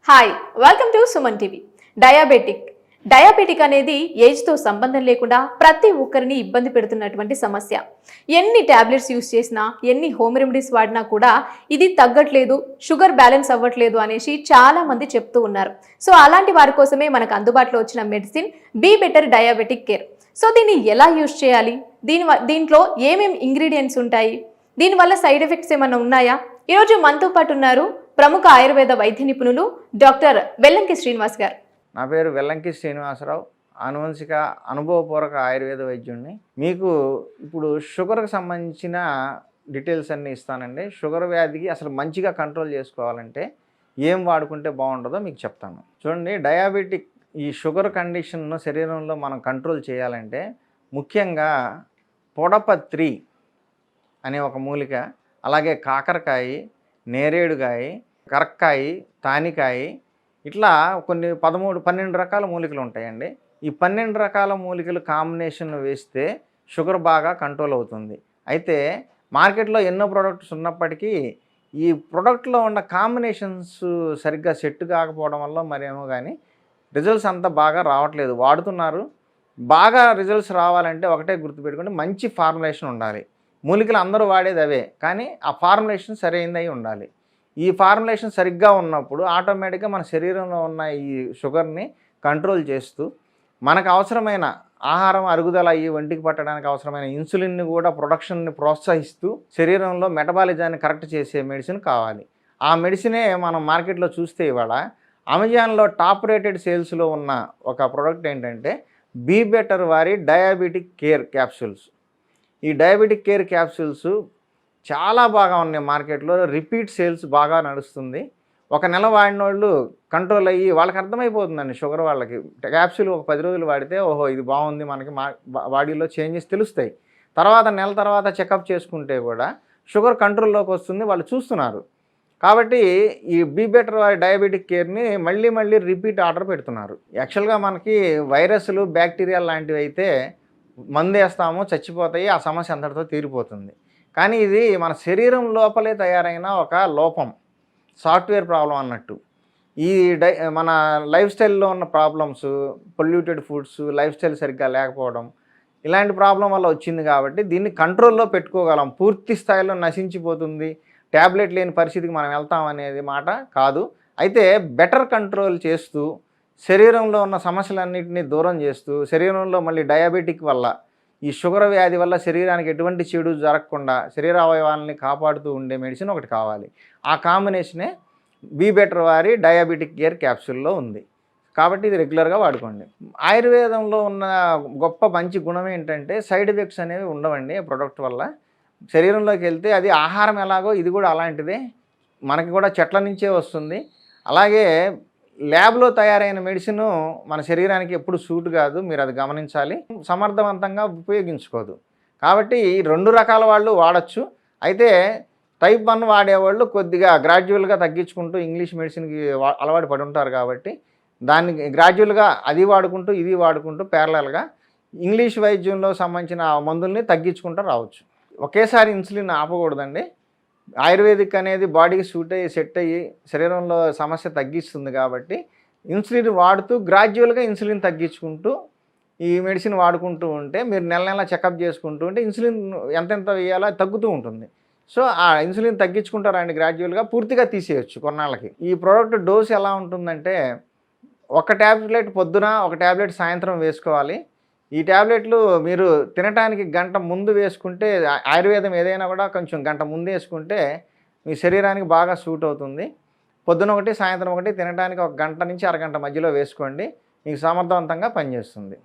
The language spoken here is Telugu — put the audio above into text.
Hi welcome to Suman TV. Diabetic అనేది ఏజ్తో సంబంధం లేకుండా ప్రతి ఒక్కరిని ఇబ్బంది పెడుతున్నటువంటి సమస్య. ఎన్ని టాబ్లెట్స్ యూస్ చేసినా, ఎన్ని హోమ్ రెమెడీస్ వాడినా కూడా ఇది తగ్గట్లేదు, షుగర్ బ్యాలెన్స్ అవ్వట్లేదు అనేసి చాలా మంది చెప్తూ ఉన్నారు. సో అలాంటి వారి కోసమే మనకు అందుబాటులో వచ్చిన medicine be better diabetic care. So దీన్ని ఎలా యూస్ చేయాలి, దీంట్లో ఏమేమి ఇంగ్రీడియంట్స్ ఉంటాయి, దీనివల్ల సైడ్ ఎఫెక్ట్స్ ఏమైనా ఉన్నాయా? ఈరోజు మనతో పాటు ఉన్నారు ప్రముఖ ఆయుర్వేద వైద్య నిపుణులు డాక్టర్ వెల్లంకి శ్రీనివాస్ గారు. నా పేరు వెల్లంకి శ్రీనివాసరావు, ఆనువంశిక అనుభవపూర్వక ఆయుర్వేద వైద్యుడిని. మీకు ఇప్పుడు షుగర్కి సంబంధించిన డీటెయిల్స్ అన్నీ ఇస్తానండి. షుగర్ వ్యాధికి అసలు మంచిగా కంట్రోల్ చేసుకోవాలంటే ఏం వాడుకుంటే బాగుంటుందో మీకు చెప్తాను. చూడండి, డయాబెటిక్ ఈ షుగర్ కండిషన్ను శరీరంలో మనం కంట్రోల్ చేయాలంటే ముఖ్యంగా పొడపత్రి అనే ఒక మూలిక, అలాగే కాకరకాయ, నేరేడుకాయ, కరక్కాయ, తానికాయ, ఇట్లా కొన్ని 12 రకాల మూలికలు ఉంటాయండి. ఈ 12 రకాల మూలికలు కాంబినేషన్ వేస్తే షుగర్ బాగా కంట్రోల్ అవుతుంది. అయితే మార్కెట్లో ఎన్నో ప్రోడక్ట్స్ ఉన్నప్పటికీ ఈ ప్రోడక్ట్లో ఉన్న కాంబినేషన్స్ సరిగ్గా సెట్ కాకపోవడం వల్ల మరేమో కానీ రిజల్ట్స్ అంతా బాగా రావట్లేదు. వాడుతున్నారు, బాగా రిజల్ట్స్ రావాలంటే ఒకటే గుర్తుపెట్టుకోండి, మంచి ఫార్ములేషన్ ఉండాలి. మూలికలు అందరూ వాడేది అవే, కానీ ఆ ఫార్ములేషన్ సరైనది ఉండాలి. ఈ ఫార్ములేషన్ సరిగ్గా ఉన్నప్పుడు ఆటోమేటిక్గా మన శరీరంలో ఉన్న ఈ షుగర్ని కంట్రోల్ చేస్తూ మనకు అవసరమైన ఆహారం అరుగుదల అయ్యి ఒంటికి పట్టడానికి అవసరమైన ఇన్సులిన్ని కూడా ప్రొడక్షన్ని ప్రోత్సహిస్తూ శరీరంలో మెటబాలిజాన్ని కరెక్ట్ చేసే మెడిసిన్ కావాలి. ఆ మెడిసినే మనం మార్కెట్లో చూస్తే ఇవాళ అమెజాన్లో టాప్ రేటెడ్ సేల్స్లో ఉన్న ఒక ప్రోడక్ట్ ఏంటంటే బీ బెటర్ వారి డయాబెటిక్ కేర్ క్యాప్సూల్స్. ఈ డయాబెటిక్ కేర్ క్యాప్సూల్స్ చాలా బాగా ఉన్నాయి మార్కెట్లో, రిపీట్ సేల్స్ బాగా నడుస్తుంది. ఒక నెల వాడిన వాళ్ళు కంట్రోల్ అయ్యి వాళ్ళకి అర్థమైపోతుందండి. షుగర్ వాళ్ళకి క్యాప్సూల్ ఒక 10 రోజులు వాడితే ఓహో ఇది బాగుంది, మనకి బాడీలో చేంజెస్ తెలుస్తాయి. నెల తర్వాత చెకప్ చేసుకుంటే కూడా షుగర్ కంట్రోల్లోకి వస్తుంది, వాళ్ళు చూస్తున్నారు. కాబట్టి ఈ బీ బెటర్ వారి డయాబెటిక్ కేర్ని మళ్ళీ రిపీట్ ఆర్డర్ పెడుతున్నారు. యాక్చువల్గా మనకి వైరస్లు, బ్యాక్టీరియా లాంటివి అయితే మందు వేస్తాము, చచ్చిపోతాయి, ఆ సమస్య అంతటితో తీరిపోతుంది. కానీ ఇది మన శరీరం లోపలే తయారైన ఒక లోపం, సాఫ్ట్వేర్ ప్రాబ్లం అన్నట్టు. ఈ మన లైఫ్ స్టైల్లో ఉన్న problems, polluted foods, life style సరిగ్గా లేకపోవడం, ఇలాంటి ప్రాబ్లం వల్ల వచ్చింది. కాబట్టి దీన్ని కంట్రోల్లో పెట్టుకోగలం. పూర్తి స్థాయిలో నశించిపోతుంది, ట్యాబ్లెట్ లేని పరిస్థితికి మనం వెళ్తాం అనేది మాట కాదు. అయితే బెటర్ కంట్రోల్ చేస్తూ శరీరంలో ఉన్న సమస్యలన్నింటినీ దూరం చేస్తూ శరీరంలో మళ్ళీ డయాబెటిక్ వల్ల, ఈ షుగర్ వ్యాధి వల్ల శరీరానికి ఎటువంటి చెడు జరగకుండా శరీర అవయవాలని కాపాడుతూ ఉండే మెడిసిన్ ఒకటి కావాలి. ఆ కాంబినేషనే బీ బెటర్ వారి డయాబెటిక్ కేర్ క్యాప్సూల్లో ఉంది. కాబట్టి ఇది రెగ్యులర్గా వాడుకోండి. ఆయుర్వేదంలో ఉన్న గొప్ప మంచి గుణం ఏంటంటే సైడ్ ఎఫెక్ట్స్ అనేవి ఉండవండి. ప్రోడక్ట్ వల్ల శరీరంలోకి వెళ్తే అది ఆహారం ఎలాగో ఇది కూడా అలాంటిదే, మనకి కూడా చెట్ల నుంచే వస్తుంది. అలాగే ల్యాబ్లో తయారైన మెడిసిన్ మన శరీరానికి ఎప్పుడు సూట్ కాదు, మీరు అది గమనించాలి. సమర్థవంతంగా ఉపయోగించుకోదు. కాబట్టి 2 రకాల వాళ్ళు వాడచ్చు. అయితే టైప్ 1 వాడేవాళ్ళు కొద్దిగా గ్రాడ్యువల్గా తగ్గించుకుంటూ ఇంగ్లీష్ మెడిసిన్కి అలవాటు పడి ఉంటారు. కాబట్టి దాన్ని గ్రాడ్యువల్గా అది వాడుకుంటూ ఇది వాడుకుంటూ ప్యారలల్గా ఇంగ్లీష్ వైద్యంలో సంబంధించిన మందుల్ని తగ్గించుకుంటూ రావచ్చు. ఒకేసారి ఇన్సులిన్ ఆపకూడదండి. ఆయుర్వేదిక్ అనేది బాడీకి సెట్ అయ్యి శరీరంలో సమస్య తగ్గిస్తుంది. కాబట్టి ఇన్సులిన్ వాడుతూ గ్రాడ్యువల్గా ఇన్సులిన్ తగ్గించుకుంటూ ఈ మెడిసిన్ వాడుకుంటూ ఉంటే, మీరు నెల చెకప్ చేసుకుంటూ ఉంటే ఇన్సులిన్ ఎంతెంత వేయాలో తగ్గుతూ ఉంటుంది. సో ఆ ఇన్సులిన్ తగ్గించుకుంటారండి, గ్రాడ్యువల్గా పూర్తిగా తీసేయచ్చు కొన్నాళ్ళకి. ఈ ప్రోడక్ట్ డోస్ ఎలా ఉంటుందంటే, ఒక ట్యాబ్లెట్ పొద్దున, ఒక ట్యాబ్లెట్ సాయంత్రం వేసుకోవాలి. ఈ ట్యాబ్లెట్లు మీరు తినటానికి గంట ముందు వేసుకుంటే, ఆయుర్వేదం ఏదైనా కూడా కొంచెం గంట ముందు వేసుకుంటే మీ శరీరానికి బాగా సూట్ అవుతుంది. పొద్దున ఒకటి, సాయంత్రం ఒకటి, తినడానికి 1 గంట నుంచి అరగంట మధ్యలో వేసుకోండి, మీకు సమర్థవంతంగా పనిచేస్తుంది.